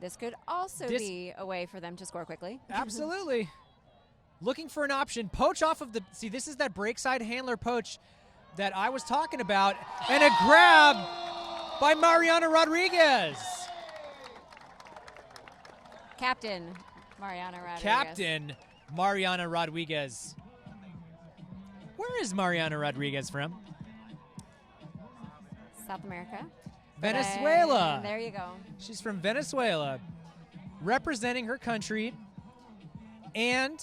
This could also be a way for them to score quickly. Absolutely. Looking for an option. Poach off of the, see, this is that break side handler poach that I was talking about. And a grab by Mariana Rodriguez. Captain Mariana Rodriguez. Captain Mariana Rodriguez. Where is Mariana Rodriguez from? South America. Venezuela. There you go. She's from Venezuela, representing her country and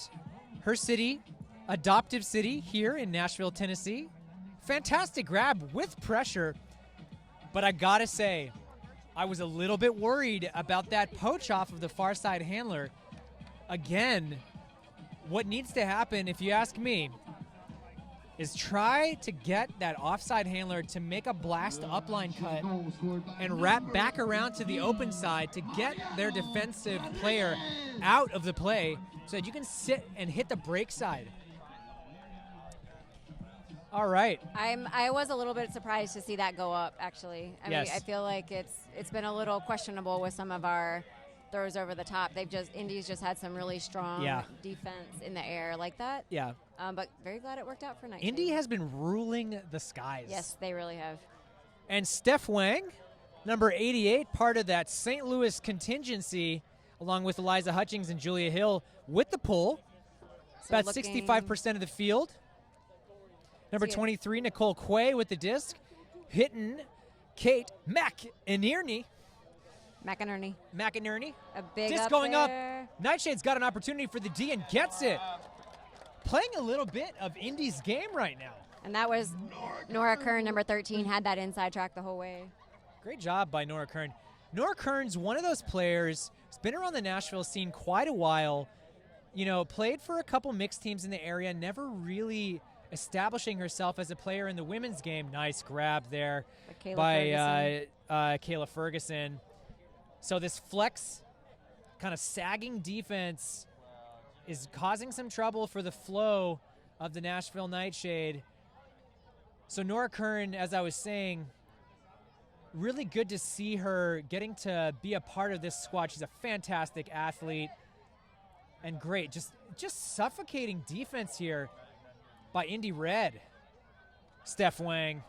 her city, adoptive city here in Nashville, Tennessee. Fantastic grab with pressure, but I gotta say, I was a little bit worried about that poach off of the far side handler. Again, what needs to happen, if you ask me, is try to get that offside handler to make a blast upline cut and wrap back around to the open side to get their defensive player out of the play so that you can sit and hit the break side. All right. I was a little bit surprised to see that go up, actually. I Yes. mean, I feel like it's been a little questionable with some of our throws over the top. Indy's just had some really strong defense in the air like that. Yeah. But very glad it worked out for Nightshade. Indy has been ruling the skies. Yes, they really have. And Steph Wang, number 88, part of that St. Louis contingency, along with Eliza Hutchings and Julia Hill with the pull. So about 65% of the field. Number 23, Nicole Quay with the disc. Hitting Kate McInerney. A big disc up going there. up. Nightshade's got an opportunity for the D and gets it. Playing a little bit of Indy's game right now. And that was Nora Kern, number 13, had that inside track the whole way. Great job by Nora Kern. Nora Kern's one of those players who's been around the Nashville scene quite a while. You know, played for a couple mixed teams in the area, never really establishing herself as a player in the women's game. Nice grab there by Kayla Ferguson. So this flex kind of sagging defense is causing some trouble for the flow of the Nashville Nightshade. So Nora Kern, as I was saying, really good to see her getting to be a part of this squad. She's a fantastic athlete and great. Just suffocating defense here by Indy Red. Steph Wang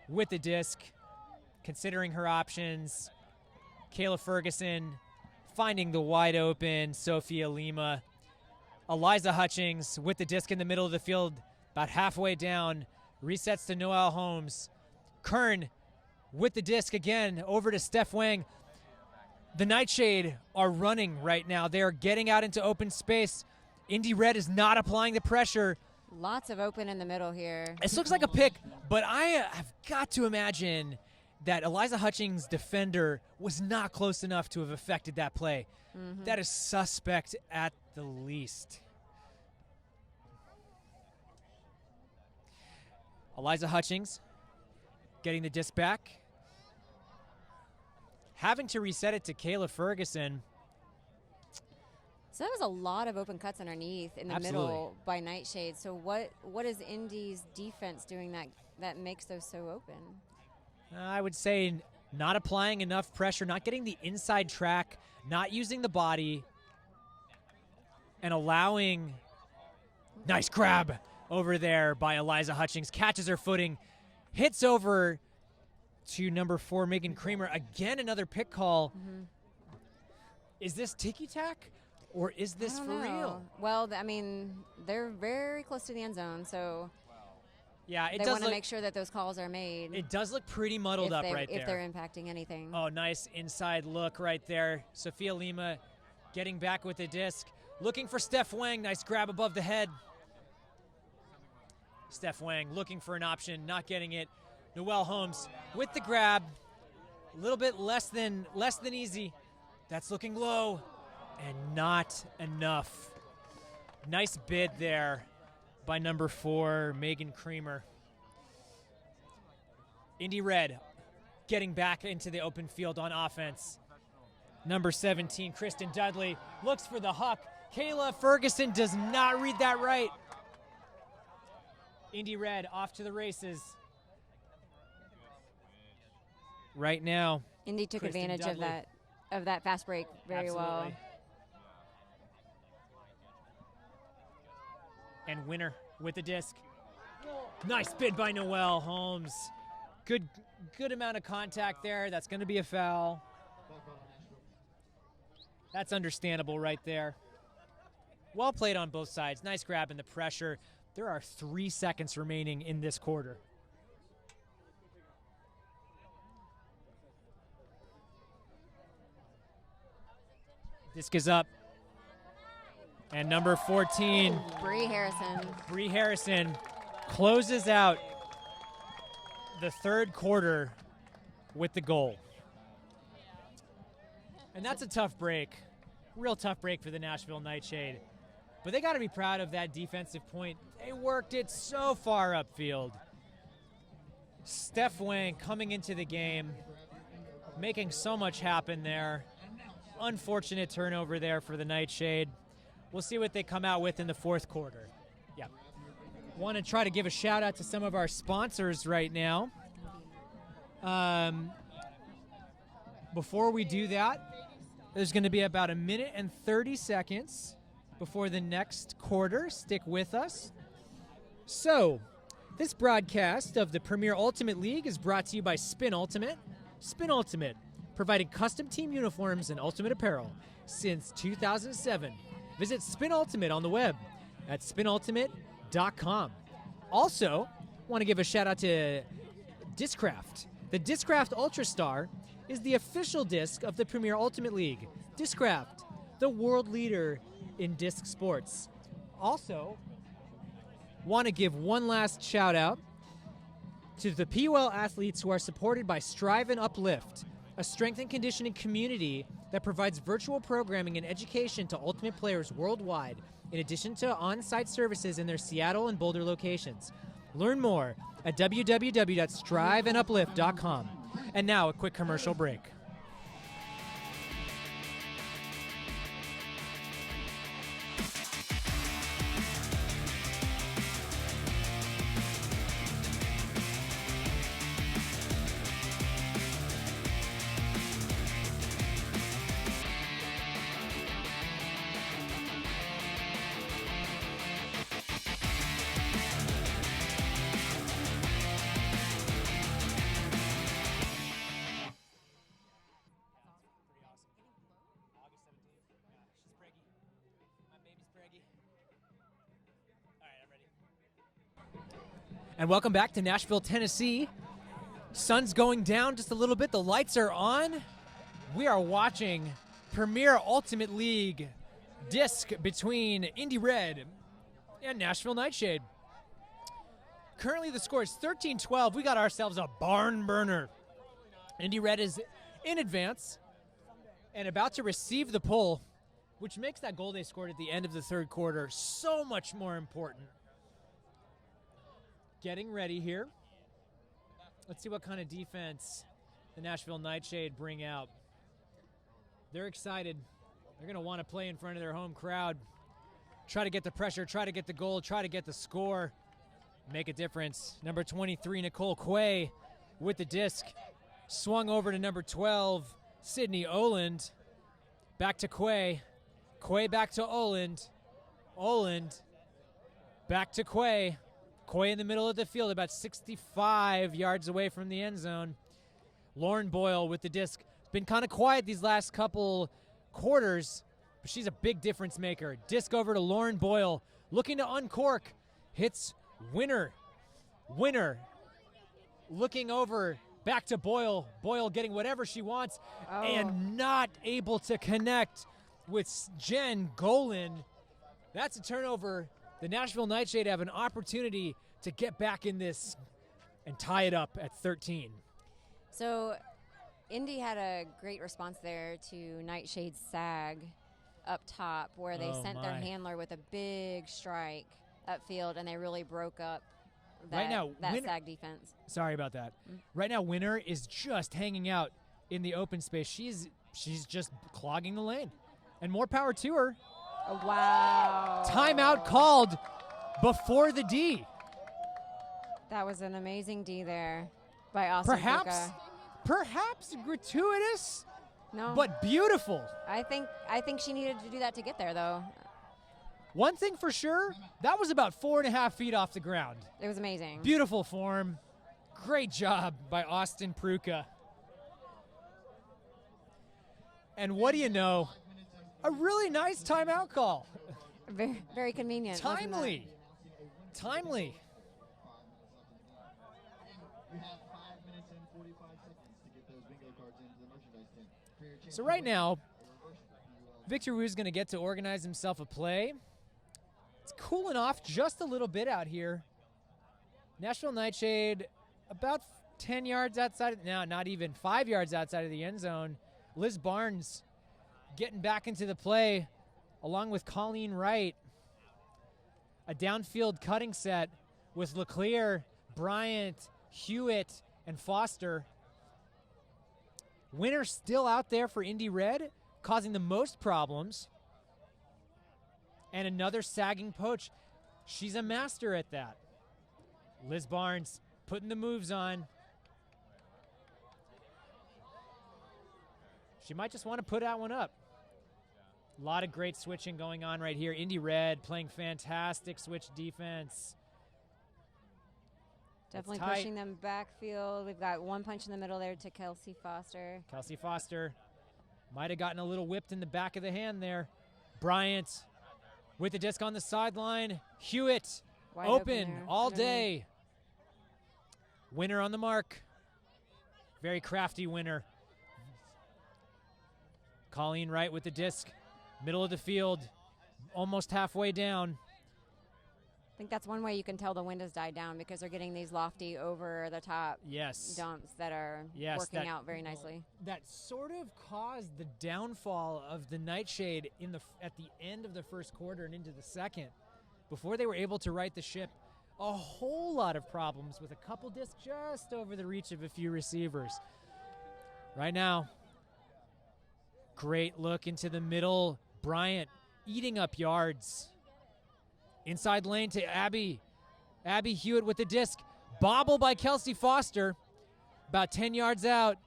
with the disc, considering her options. Kayla Ferguson finding the wide open Sophia Lima. Eliza Hutchings with the disc in the middle of the field, about halfway down. Resets to Noelle Holmes. Kern with the disc again over to Steph Wang. The Nightshade are running right now. They are getting out into open space. Indy Red is not applying the pressure. Lots of open in the middle here. This looks like a pick, but I have got to imagine that Eliza Hutchings' defender was not close enough to have affected that play. Mm-hmm. That is suspect at the least. Eliza Hutchings getting the disc back. Having to reset it to Kayla Ferguson. So that was a lot of open cuts underneath in the middle by Nightshade. So what is Indy's defense doing that makes those so open? I would say not applying enough pressure, not getting the inside track, not using the body, and allowing nice grab over there by Eliza Hutchings. Catches her footing, hits over to number 4, Megan Creamer. Again, another pick call. Mm-hmm. Is this ticky-tack? Or is this for real? Well, I mean, they're very close to the end zone, so yeah, they want to make sure that those calls are made. It does look pretty muddled up right there. If they're impacting anything. Oh, nice inside look right there. Sophia Lima getting back with the disc. Looking for Steph Wang. Nice grab above the head. Steph Wang looking for an option, not getting it. Noelle Holmes with the grab. A little bit less than easy. That's looking low. And not enough. Nice bid there by number 4, Megan Creamer. Indy Red getting back into the open field on offense. Number 17, Kristen Dudley, looks for the huck. Kayla Ferguson does not read that right. Indy Red off to the races. Right now, Indy took Kristen advantage Dudley. of that fast break very well. And Winner with the disc. Nice spin by Noelle Holmes. Good amount of contact there. That's going to be a foul. That's understandable right there. Well played on both sides. Nice grab in the pressure. There are 3 seconds remaining in this quarter. Disc is up. And number 14, Bree Harrison closes out the third quarter with the goal. And that's a tough break. Real tough break for the Nashville NightShade. But they got to be proud of that defensive point. They worked it so far upfield. Steph Wang coming into the game, making so much happen there. Unfortunate turnover there for the NightShade. We'll see what they come out with in the fourth quarter. Yeah. Want to try to give a shout out to some of our sponsors right now. Before we do that, there's going to be about 1 minute and 30 seconds before the next quarter. Stick with us. So, this broadcast of the Premier Ultimate League is brought to you by Spin Ultimate. Spin Ultimate, providing custom team uniforms and ultimate apparel since 2007. Visit Spin Ultimate on the web at spinultimate.com. Also, want to give a shout out to Discraft. The Discraft Ultrastar is the official disc of the Premier Ultimate League. Discraft, the world leader in disc sports. Also, want to give one last shout out to the PUL athletes who are supported by Strive and Uplift, a strength and conditioning community that provides virtual programming and education to Ultimate players worldwide, in addition to on-site services in their Seattle and Boulder locations. Learn more at www.striveanduplift.com. And now a quick commercial break. And welcome back to Nashville, Tennessee. Sun's going down just a little bit. The lights are on. We are watching Premier Ultimate League disc between Indy Red and Nashville NightShade. Currently the score is 13-12. We got ourselves a barn burner. Indy Red is in advance and about to receive the pull, which makes that goal they scored at the end of the third quarter so much more important. Getting ready here. Let's see what kind of defense the Nashville NightShade bring out. They're excited. They're going to want to play in front of their home crowd. Try to get the pressure, try to get the goal, try to get the score. Make a difference. Number 23, Nicole Quay with the disc. Swung over to number 12, Sydney Oland. Back to Quay. Quay back to Oland. Oland back to Quay. Quay in the middle of the field, about 65 yards away from the end zone. Lauren Boyle with the disc. Been kind of quiet these last couple quarters, but she's a big difference maker. Disc over to Lauren Boyle, looking to uncork. Hits Winner. Winner looking over, back to Boyle. Boyle getting whatever she wants and not able to connect with Jen Golan. That's a turnover. The Nashville NightShade have an opportunity to get back in this and tie it up at 13. So Indy had a great response there to NightShade's sag up top, where they sent their handler with a big strike upfield, and they really broke up that sag defense. Sorry about that. Right now, Winner is just hanging out in the open space. She's just clogging the lane. And more power to her. Oh, wow. Timeout called before the D. That was an amazing D there by Austin. Perhaps gratuitous, No. but beautiful. I think she needed to do that to get there, though. One thing for sure, that was about 4.5 feet off the ground. It was amazing. Beautiful form. Great job by Austin Pruka. And what do you know? A really nice timeout call. Very, very convenient. Timely. Timely. So right now, Victor Wu's going to get to organize himself a play. It's cooling off just a little bit out here. Nashville NightShade about 10 yards outside, no, not even 5 yards outside of the end zone. Liz Barnes getting back into the play along with Colleen Wright. A downfield cutting set with LeClaire, Bryant, Hewitt, and Foster. Winner still out there for Indy Red, causing the most problems. And another sagging poach. She's a master at that. Liz Barnes putting the moves on. She might just want to put that one up. A lot of great switching going on right here. Indy Red playing fantastic switch defense. Definitely pushing them backfield. We've got one punch in the middle there to Kelsey Foster. Kelsey Foster might have gotten a little whipped in the back of the hand there. Bryant with the disc on the sideline. Hewitt Wide open all underneath. day. Winner on the mark. Very crafty winner. Colleen Wright with the disc. Middle of the field. Almost halfway down. I think that's one way you can tell the wind has died down because they're getting these lofty over-the-top dumps that are working out very nicely. That sort of caused the downfall of the Nightshade at the end of the first quarter and into the second. Before they were able to right the ship, a whole lot of problems with a couple discs just over the reach of a few receivers. Right now, great look into the middle. Bryant eating up yards. Inside lane to Abby. Abby Hewitt with the disc. Bobble by Kelsey Foster. About 10 yards out.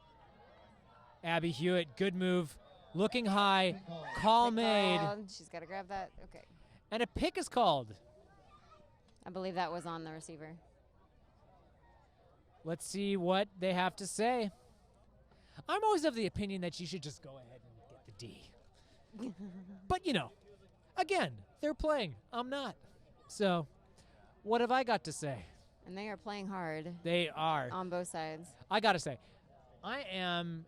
Abby Hewitt, good move. Looking high. Call made. She's got to grab that. Okay. And a pick is called. I believe that was on the receiver. Let's see what they have to say. I'm always of the opinion that you should just go ahead and get the D. But, you know, again, they're playing. I'm not. So, what have I got to say? And they are playing hard. They are. On both sides. I got to say, I am,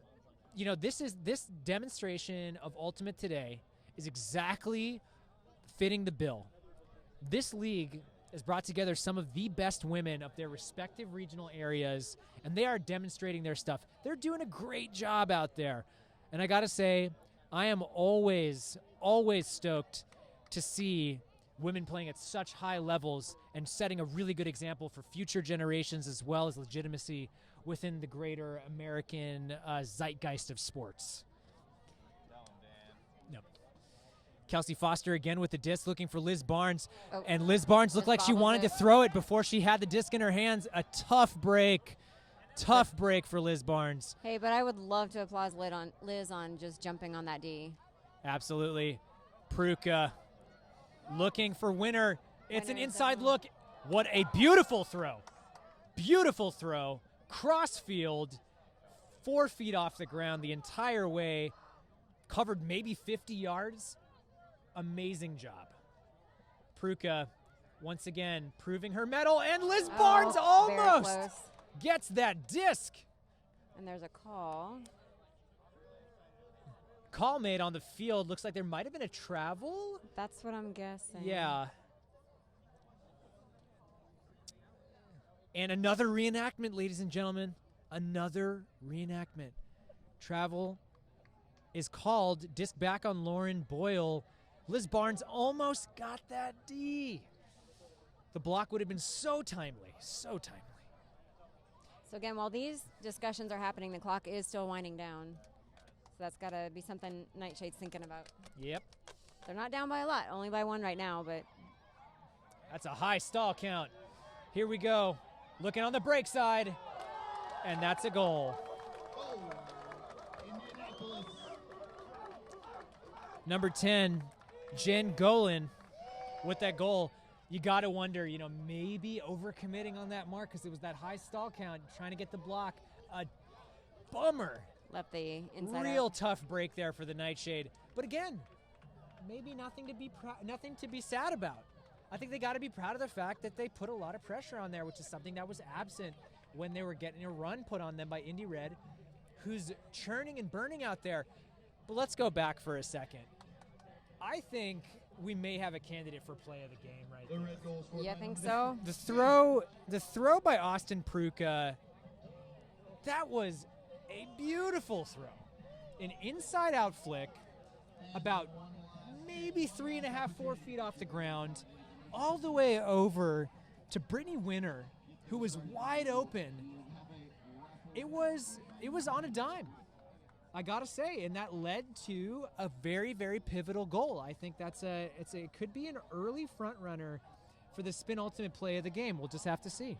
you know, this demonstration of Ultimate today is exactly fitting the bill. This league has brought together some of the best women of their respective regional areas, and they are demonstrating their stuff. They're doing a great job out there. And I got to say, I am always, always stoked to see women playing at such high levels and setting a really good example for future generations as well as legitimacy within the greater American zeitgeist of sports. No. Kelsey Foster again with the disc looking for Liz Barnes. Oh. And Liz Barnes looked like she wanted to throw it before she had the disc in her hands. A tough break. Tough break for Liz Barnes. Hey, but I would love to applaud Liz on just jumping on that D. Absolutely. Pruka looking for winner. It's an inside look. What a beautiful throw. Beautiful throw. Crossfield, 4 feet off the ground the entire way. Covered maybe 50 yards. Amazing job. Pruka, once again, proving her mettle. And Liz Barnes almost gets that disc. And there's a call. Call made on the field. Looks like there might have been a travel. That's what I'm guessing. Yeah. And another reenactment, ladies and gentlemen. Another reenactment. Travel is called. Disc back on Lauren Boyle. Liz Barnes almost got that D. The block would have been so timely. So timely. So again, while these discussions are happening, the clock is still winding down. So that's got to be something Nightshade's thinking about. Yep. They're not down by a lot, only by one right now, but. That's a high stall count. Here we go. Looking on the break side. And that's a goal. Indianapolis. number 10, Jen Golan, with that goal. You got to wonder, maybe overcommitting on that mark because it was that high stall count, trying to get the block. A bummer. Left the inside Real out. tough break there for the Nightshade. But again, maybe nothing to be sad about. I think they got to be proud of the fact that they put a lot of pressure on there, which is something that was absent when they were getting a run put on them by Indy Red, who's churning and burning out there. But let's go back for a second. I think we may have a candidate for play of the game right there. You think so? The throw by Austin Pruka, that was a beautiful throw. An inside-out flick, about maybe 3.5, 4 feet off the ground, all the way over to Brittany Winner, who was wide open. It was on a dime, I gotta say, and that led to a very, very pivotal goal. I think it could be an early front runner for the Spin Ultimate play of the game. We'll just have to see.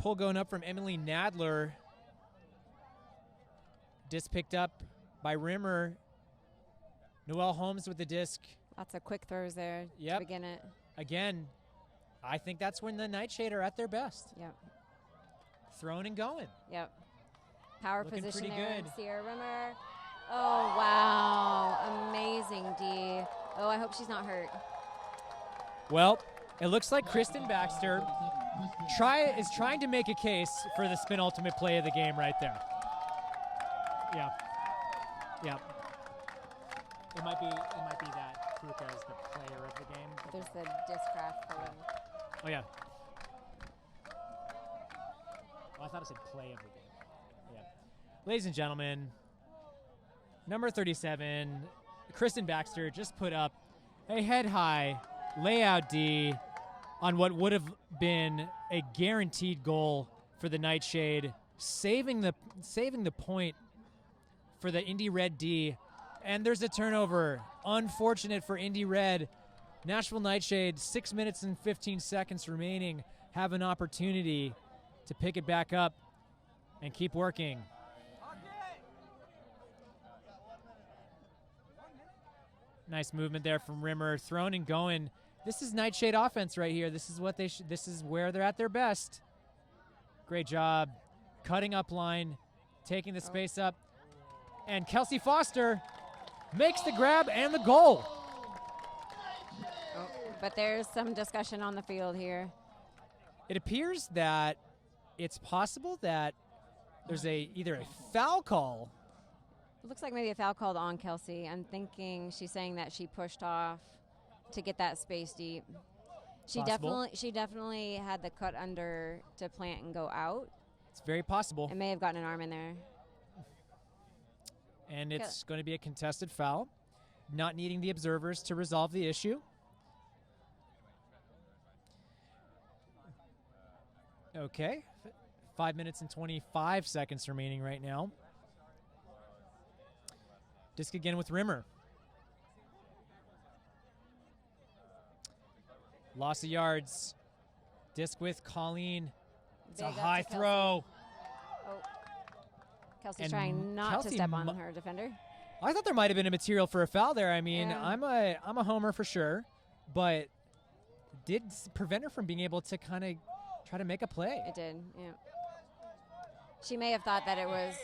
Pull going up from Emily Nadler. Disc picked up by Rimmer. Noelle Holmes with the disc. Lots of quick throws there Yep. to begin it. Again, I think that's when the Nightshade are at their best. Yep. Throwing and going. Yep. Power Looking position pretty there. good. Sierra Rimmer. Oh, wow. Amazing, D. Oh, I hope she's not hurt. Well, it looks like Kristen Baxter is trying to make a case for the Spin Ultimate play of the game right there. Yeah. Yeah. It might be that Pruka is the player of the game. There's the discraft photo. Oh, yeah. Oh, I thought it said play of the game. Yeah. Ladies and gentlemen, number 37, Kristen Baxter just put up a head-high layout D on what would have been a guaranteed goal for the Nightshade, saving the point for the Indy Red D. And there's a turnover. Unfortunate for Indy Red. Nashville Nightshade, 6 minutes and 15 seconds remaining, have an opportunity to pick it back up and keep working. Nice movement there from Rimmer, thrown and going. This is Nightshade offense right here. This is what this is where they're at their best. Great job cutting up line, taking the space up, and Kelsey Foster makes the grab and the goal. Oh, but there's some discussion on the field here. It appears that it's possible that there's either a foul call. It looks like maybe a foul called on Kelsey. I'm thinking she's saying that she pushed off to get that space deep. She definitely had the cut under to plant and go out. It's very possible. It may have gotten an arm in there. And it's going to be a contested foul, not needing the observers to resolve the issue. Okay, 5 minutes and 25 seconds remaining right now. Disc again with Rimmer. Loss of yards. Disc with Colleen. It's a high throw. Oh. Kelsey's And trying not Kelsey to step on her defender. I thought there might have been a material for a foul there. I mean, Yeah. I'm a homer for sure, but did prevent her from being able to kind of try to make a play. It did, yeah. She may have thought that it was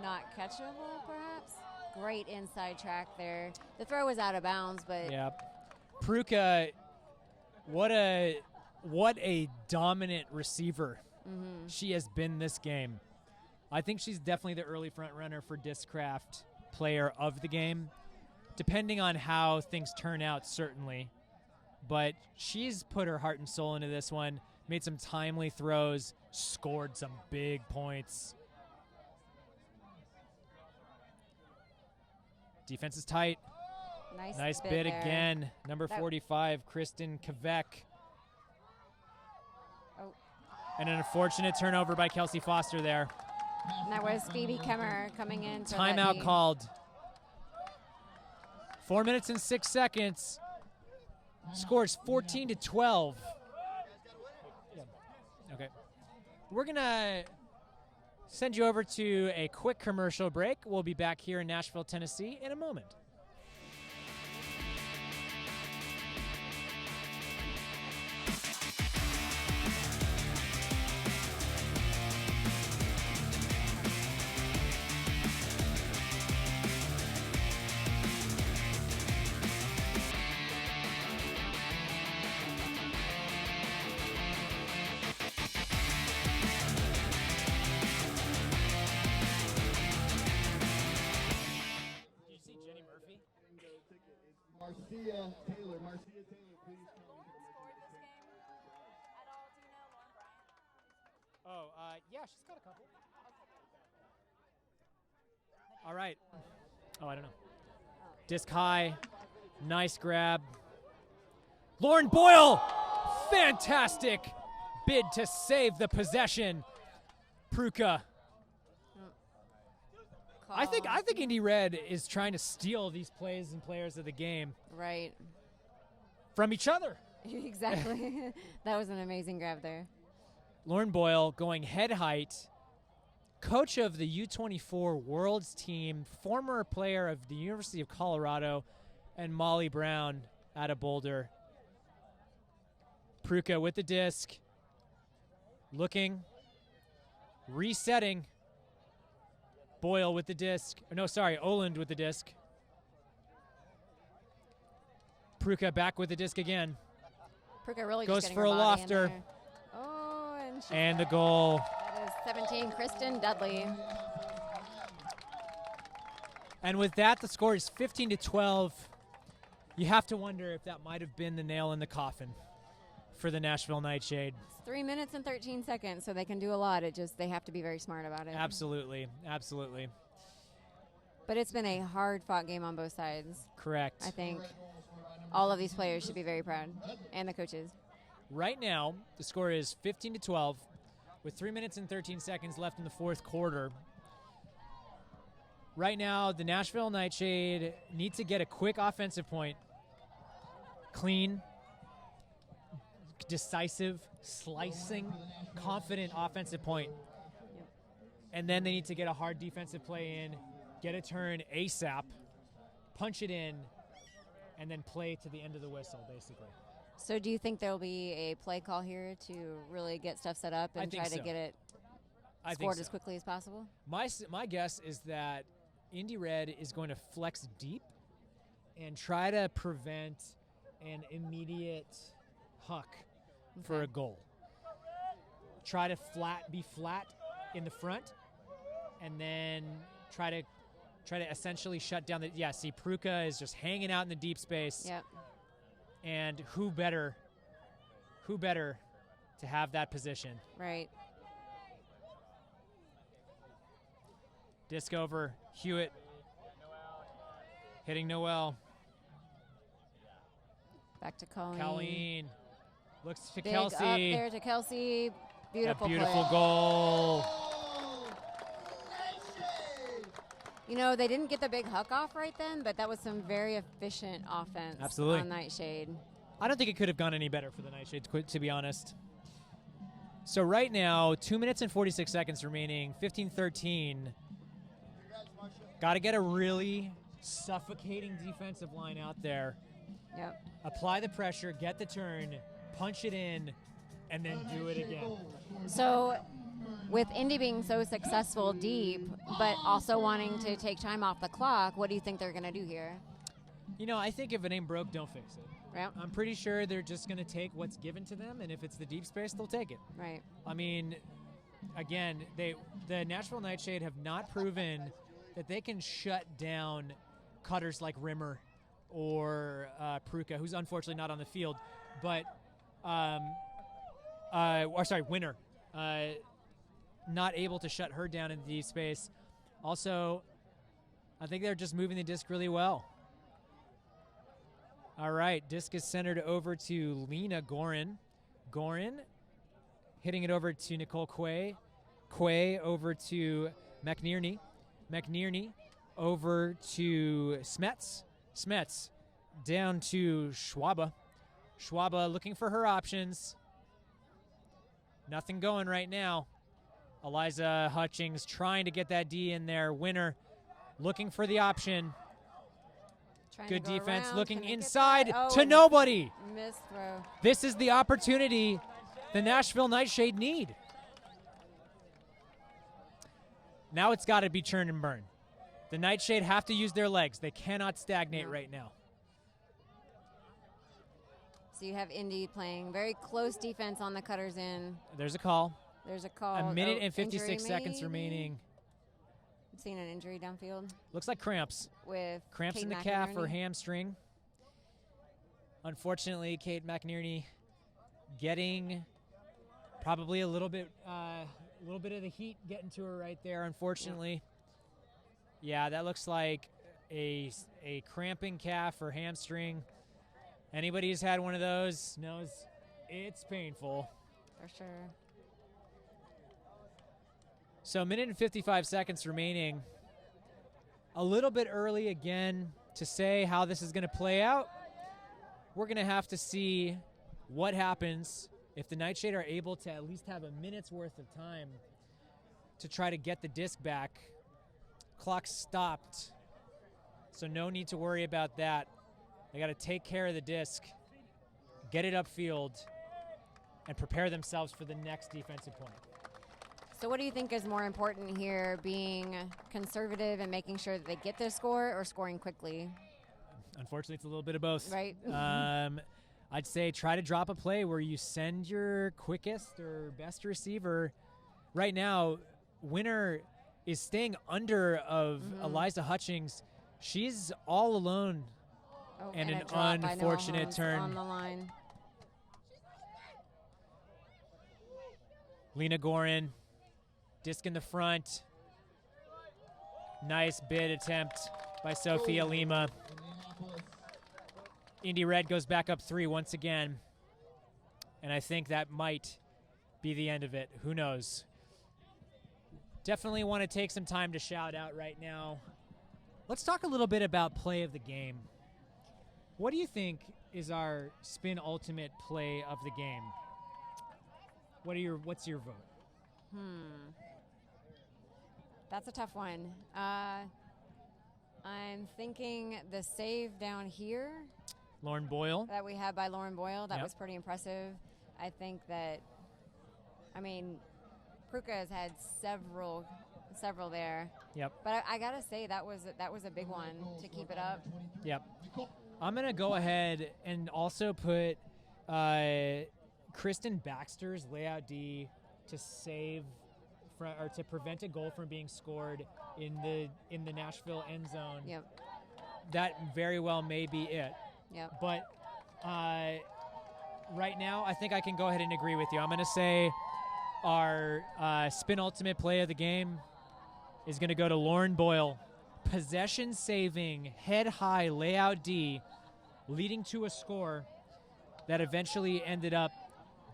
not catchable, perhaps. Great inside track there. The throw was out of bounds, but Yeah. Pruka, what a dominant receiver she has been this game. I think she's definitely the early front runner for Discraft player of the game, depending on how things turn out, certainly. But she's put her heart and soul into this one, made some timely throws, scored some big points. Defense is tight. Nice bid there. again. Number 45, Kristen Kvek. Oh. And an unfortunate turnover by Kelsey Foster there. And that was Phoebe Kemmer coming in. for that Timeout knee. called. 4 minutes and 6 seconds. Scores 14-12. Okay. We're gonna Send you over to a quick commercial break. We'll be back here in Nashville, Tennessee in a moment. Marcia Taylor, please come. Oh, yeah, she's got a couple. All right. Oh, I don't know. Disc high. Nice grab. Lauren Boyle. Fantastic bid to save the possession. Pruka. I think Indy Red is trying to steal these plays and players of the game. Right. From each other. Exactly. That was an amazing grab there. Lauren Boyle going head height. Coach of the U24 Worlds team, former player of the University of Colorado, and Molly Brown out of Boulder. Pruka with the disc. Looking. Resetting. Boyle with the disc. No, sorry, Oland with the disc. Pruka back with the disc again. Pruka really goes just for a lofter. Oh, and the goal. That is 17, Kristen Dudley. And with that, the score is 15-12. You have to wonder if that might have been the nail in the coffin for the Nashville NightShade. It's 3 minutes and 13 seconds, so they can do a lot. They have to be very smart about it. Absolutely, absolutely. But it's been a hard-fought game on both sides. Correct. I think all of these players should be very proud, and the coaches. Right now, the score is 15-12 with 3 minutes and 13 seconds left in the fourth quarter. Right now, the Nashville NightShade need to get a quick offensive point. Clean, decisive, slicing, confident offensive point. Yep. And then they need to get a hard defensive play in, get a turn ASAP, punch it in, and then play to the end of the whistle, basically. So do you think there will be a play call here to really get stuff set up and try to get it scored as quickly as possible? My guess is that Indy Red is going to flex deep and try to prevent an immediate huck for a goal. Try to be flat in the front, and then try to essentially shut down the. Yeah, see, Pruka is just hanging out in the deep space. Yep. And who better to have that position? Right. Disc over, Hewitt hitting Noel. Back to Colleen. Colleen looks to Big Kelsey. Up there to Kelsey. Beautiful That beautiful play. goal. You know, they didn't get the big huck off right then, but that was some very efficient offense Absolutely. on NightShade. I don't think it could have gone any better for the NightShade, to be honest. So right now, 2 minutes and 46 seconds remaining, 15-13. Got to get a really suffocating defensive line out there. Yep. Apply the pressure, get the turn, punch it in, and then do it again. So with Indy being so successful deep, but also wanting to take time off the clock, what do you think they're going to do here? You know, I think if it ain't broke, don't fix it. Right. I'm pretty sure they're just going to take what's given to them, and if it's the deep space, they'll take it. Right. I mean, again, the Nashville NightShade have not proven that they can shut down cutters like Rimmer or Pruka, who's unfortunately not on the field, but Winner. Not able to shut her down in the deep space. Also, I think they're just moving the disc really well. All right, disc is centered over to Lena Gorin. Gorin hitting it over to Nicole Quay. Quay over to McNierney. McNierney over to Smets. Smets down to Schwaba. Schwaba looking for her options. Nothing going right now. Eliza Hutchings trying to get that D in there. Winner looking for the option. Trying Good to go defense, around. looking Can they get inside that? Oh, to nobody. Missed throw. This is the opportunity the Nashville NightShade need. Now it's got to be churn and burn. The NightShade have to use their legs. They cannot stagnate right now. So you have Indy playing very close defense on the cutters in. There's a call. There's a call. A minute and injury 56 seconds maybe? remaining. I'm seeing an injury downfield Looks like cramps. with Cramps Kate in the calf or McInerney. hamstring. Unfortunately, Kate McInerney getting probably a little bit of the heat getting to her right there, unfortunately. Yeah, that looks like a cramping calf or hamstring. Anybody who's had one of those knows it's painful. For sure. So a minute and 55 seconds remaining. A little bit early again to say how this is going to play out. We're going to have to see what happens if the NightShade are able to at least have a minute's worth of time to try to get the disc back. Clock stopped, so no need to worry about that. They got to take care of the disc, get it upfield, and prepare themselves for the next defensive point. So what do you think is more important here, being conservative and making sure that they get their score, or scoring quickly? Unfortunately, it's a little bit of both. Right. I'd say try to drop a play where you send your quickest or best receiver. Right now, Winner is staying under of Eliza Hutchings. She's all alone. Oh, and a an drop by Noah unfortunate Holmes turn. on the line. Lena Gorin, disc in the front. Nice bid attempt by Sophia Lima. Indy Red goes back up 3 once again. And I think that might be the end of it. Who knows? Definitely want to take some time to shout out right now. Let's talk a little bit about play of the game. What do you think is our spin ultimate play of the game? What's your vote? That's a tough one. I'm thinking the save down here Lauren Boyle. that we have by Lauren Boyle. That Yep. was pretty impressive. I think that, Pruka has had several there. Yep. But I gotta say that was a big one to keep it up. Yep. I'm going to go ahead and also put Kristen Baxter's layout D to save or to prevent a goal from being scored in the Nashville end zone. Yep. That very well may be it. Yep. But right now, I think I can go ahead and agree with you. I'm going to say our spin ultimate play of the game is going to go to Lauren Boyle. Possession saving, head high layout D, leading to a score that eventually ended up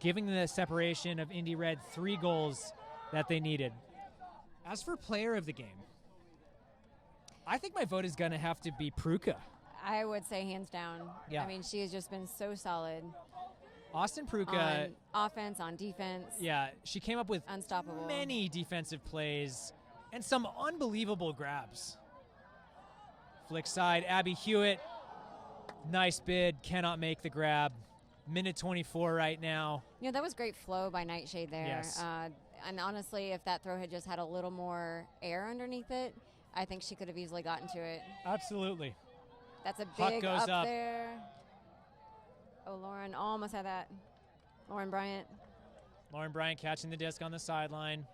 giving the separation of Indy Red 3 goals that they needed. As for player of the game, I think my vote is going to have to be Pruka. I would say hands down. Yeah. She has just been so solid Austin Pruka, on offense, on defense. yeah, she came up with Unstoppable. many defensive plays and some unbelievable grabs. Flick side, Abby Hewitt, nice bid, cannot make the grab. Minute 24 right now. That was great flow by NightShade there. Yes. And honestly, if that throw had just had a little more air underneath it, I think she could have easily gotten to it. Absolutely. That's a Puck big goes up. there. Oh, Lauren almost had that. Lauren Bryant. Lauren Bryant catching the disc on the sideline.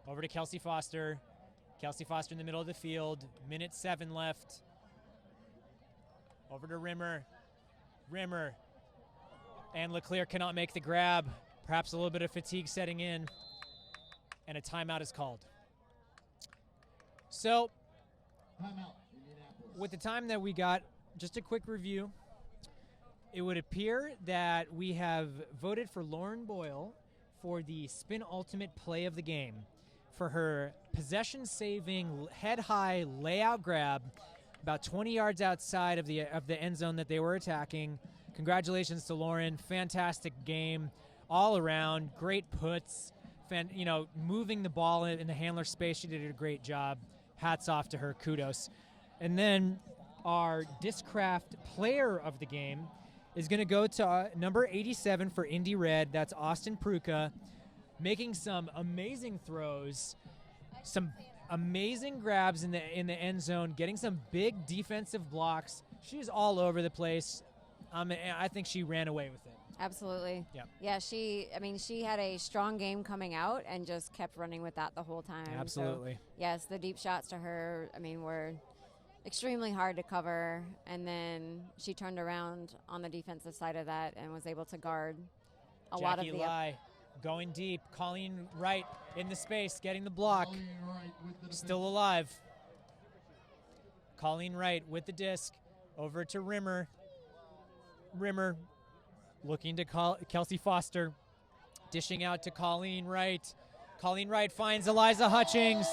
Over to Kelsey Foster. Kelsey Foster in the middle of the field. Minute 7 left. Over to Rimmer. Rimmer. And Leclerc cannot make the grab. Perhaps a little bit of fatigue setting in. And a timeout is called. So, with the time that we got, just a quick review. It would appear that we have voted for Lauren Boyle for the spin ultimate play of the game for her possession-saving, head-high layout grab about 20 yards outside of the end zone that they were attacking. Congratulations to Lauren. Fantastic game. all around. Great puts, moving the ball in the handler space. She did a great job. Hats off to her. Kudos. And then our Discraft player of the game is going to go to number 87 for Indy Red. That's Austin Pruka, making some amazing throws, some amazing grabs in the end zone, getting some big defensive blocks. She's all over the place. I think she ran away with it. Absolutely. Yeah. Yeah, she had a strong game coming out and just kept running with that the whole time. Absolutely. So, yes, the deep shots to her, were extremely hard to cover, and then she turned around on the defensive side of that and was able to guard a lot of the Lai going deep. Colleen Wright in the space, getting the block. Still alive. Colleen Wright with the disc over to Rimmer. Rimmer looking to Kelsey Foster, dishing out to Colleen Wright. Colleen Wright finds Eliza Hutchings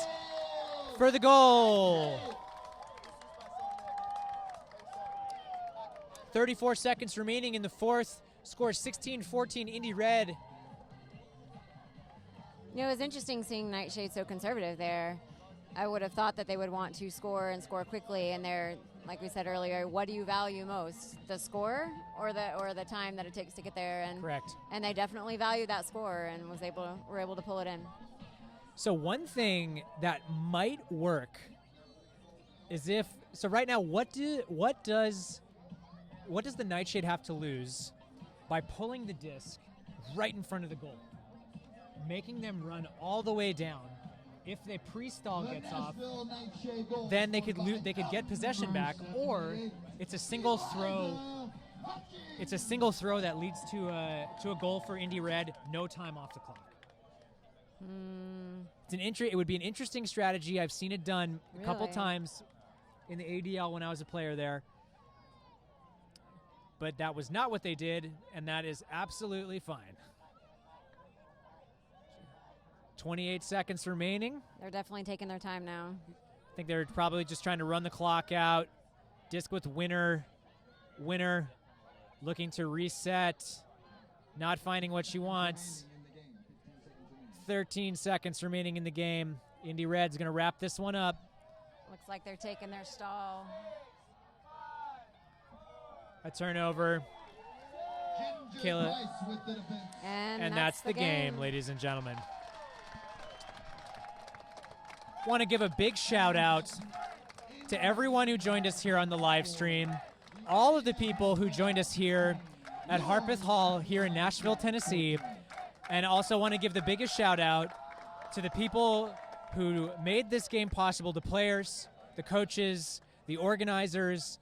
for the goal. 34 seconds remaining in the fourth. Score 16-14 Indy Red. It was interesting seeing Nightshade so conservative there. I would have thought that they would want to score and score quickly, and they're, like we said earlier, what do you value most, the score or the time that it takes to get there? And correct. And they definitely value that score and were able to pull it in. So one thing that might work is right now, what does the Nightshade have to lose by pulling the disc right in front of the goal, making them run all the way down? If the pre-stall gets off, then they could get possession back, or it's a single throw. It's a single throw that leads to a goal for Indy Red. No time off the clock. It would be an interesting strategy. I've seen it done a couple times in the ADL when I was a player there, but that was not what they did, and that is absolutely fine. 28 seconds remaining. They're definitely taking their time now. I think they're probably just trying to run the clock out. Disc with Winner. Winner looking to reset. Not finding what she wants. 13 seconds remaining in the game. Indy Red's going to wrap this one up. Looks like they're taking their stall. A turnover. Kayla. And that's the game, ladies and gentlemen. Want to give a big shout out to everyone who joined us here on the live stream, all of the people who joined us here at Harpeth Hall here in Nashville, Tennessee, and also want to give the biggest shout out to the people who made this game possible, the players, the coaches, the organizers.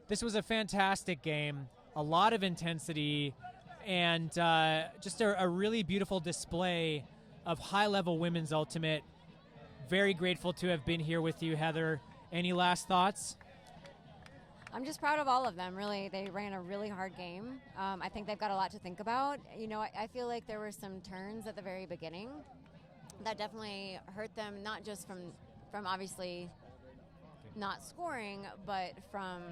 This was a fantastic game, a lot of intensity, and just a really beautiful display of high-level women's ultimate. Very grateful to have been here with you, Heather. Any last thoughts? I'm just proud of all of them, really. They ran a really hard game. I think they've got a lot to think about. I feel like there were some turns at the very beginning that definitely hurt them, not just from obviously not scoring, but from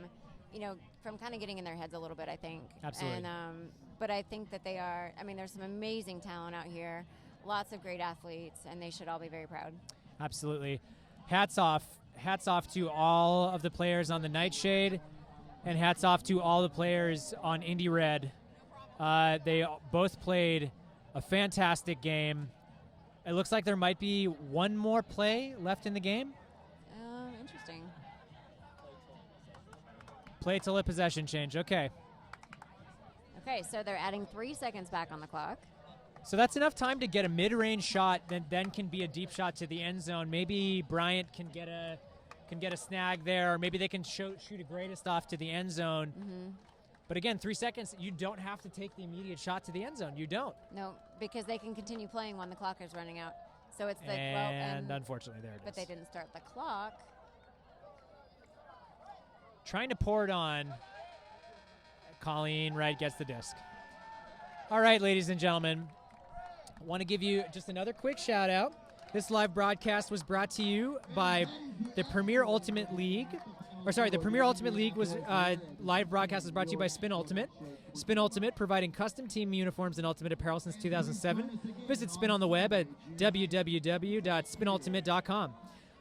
kind of getting in their heads a little bit, I think. Absolutely. And, but I think that they are, there's some amazing talent out here, lots of great athletes, and they should all be very proud. Absolutely. Hats off to all of the players on the Nightshade, and hats off to all the players on Indy Red. They both played a fantastic game. It looks like there might be one more play left in the game. Interesting. Play till a possession change. Okay, so they're adding 3 seconds back on the clock. So that's enough time to get a mid-range shot that then can be a deep shot to the end zone. Maybe Bryant can get a snag there, or maybe they can shoot a greatest off to the end zone. Mm-hmm. But again, 3 seconds, you don't have to take the immediate shot to the end zone. You don't. No, because they can continue playing when the clock is running out. So it's and unfortunately, there it is. But they didn't start the clock. Trying to pour it on. Colleen Wright gets the disc. All right, ladies and gentlemen. I want to give you just another quick shout out. This live broadcast was brought to you by the Premier Ultimate League the Premier Ultimate League was live broadcast was brought to you by Spin Ultimate. Spin Ultimate, providing custom team uniforms and ultimate apparel since 2007. Visit Spin on the web at www.spinultimate.com.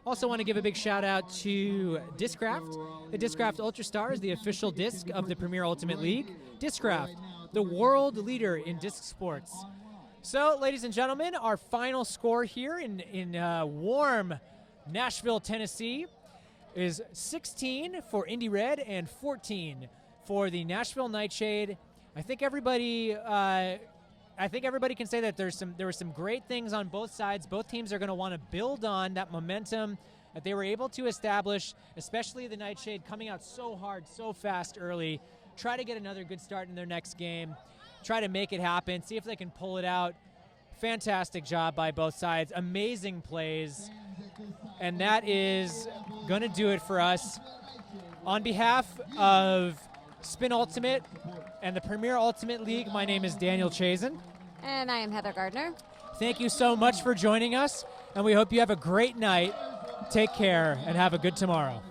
Also want to give a big shout out to Discraft. The Discraft Ultra Star is the official disc of the Premier Ultimate League. Discraft, the world leader in disc sports. So, ladies and gentlemen, our final score here in warm Nashville, Tennessee is 16 for Indy Red and 14 for the Nashville NightShade. I think everybody can say that there were some great things on both sides. Both teams are going to want to build on that momentum that they were able to establish, especially the NightShade coming out so hard, so fast early. Try to get another good start in their next game. Try to make it happen. See if they can pull it out. Fantastic job by both sides. Amazing plays. And that is going to do it for us. On behalf of Spin Ultimate and the Premier Ultimate League, my name is Daniel Chazen. And I am Heather Gardner. Thank you so much for joining us, and we hope you have a great night. Take care, and have a good tomorrow.